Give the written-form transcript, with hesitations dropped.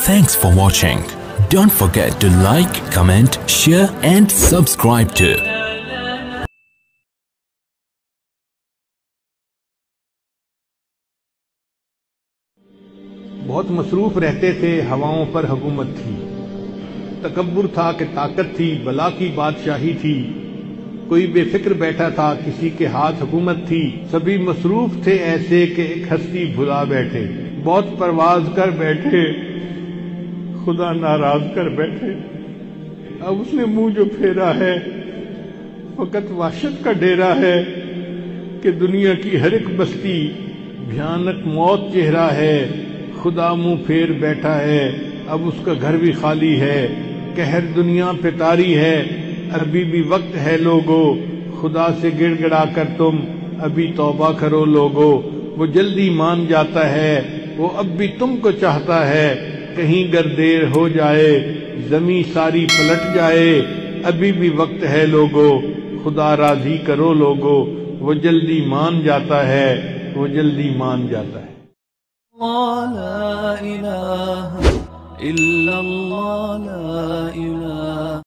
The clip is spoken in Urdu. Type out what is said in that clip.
Thanks for watching. Don't forget to like, comment, share and subscribe to بہت مصروف رہتے تھے، ہواؤں پر حکومت تھی، تکبر تھا کہ طاقت تھی، بلا کی بادشاہی تھی، کوئی بے فکر بیٹھا تھا، کسی کے ہاتھ حکومت تھی، سبھی مصروف تھے ایسے کہ ایک ہستی بھلا بیٹھے، بہت پرواز کر بیٹھے، خدا ناراض کر بیٹھے، اب اس نے منہ جو پھیرا ہے فقط وحشت کا ڈیرا ہے کہ دنیا کی ہر ایک بستی بھیانک موت چہرہ ہے، خدا منہ پھیر بیٹھا ہے، اب اس کا گھر بھی خالی ہے، قہر دنیا پہ طاری ہے، ابھی بھی وقت ہے لوگو، خدا سے گڑ گڑا کر تم ابھی توبہ کرو لوگو، وہ جلدی مان جاتا ہے، وہ اب بھی تم کو چاہتا ہے، کہیں گر دیر ہو جائے زمیں ساری پلٹ جائے، ابھی بھی وقت ہے لوگو، خدا راضی کرو لوگو، وہ جلدی مان جاتا ہے، وہ جلدی مان جاتا ہے۔ لا إله إلا الله لا إله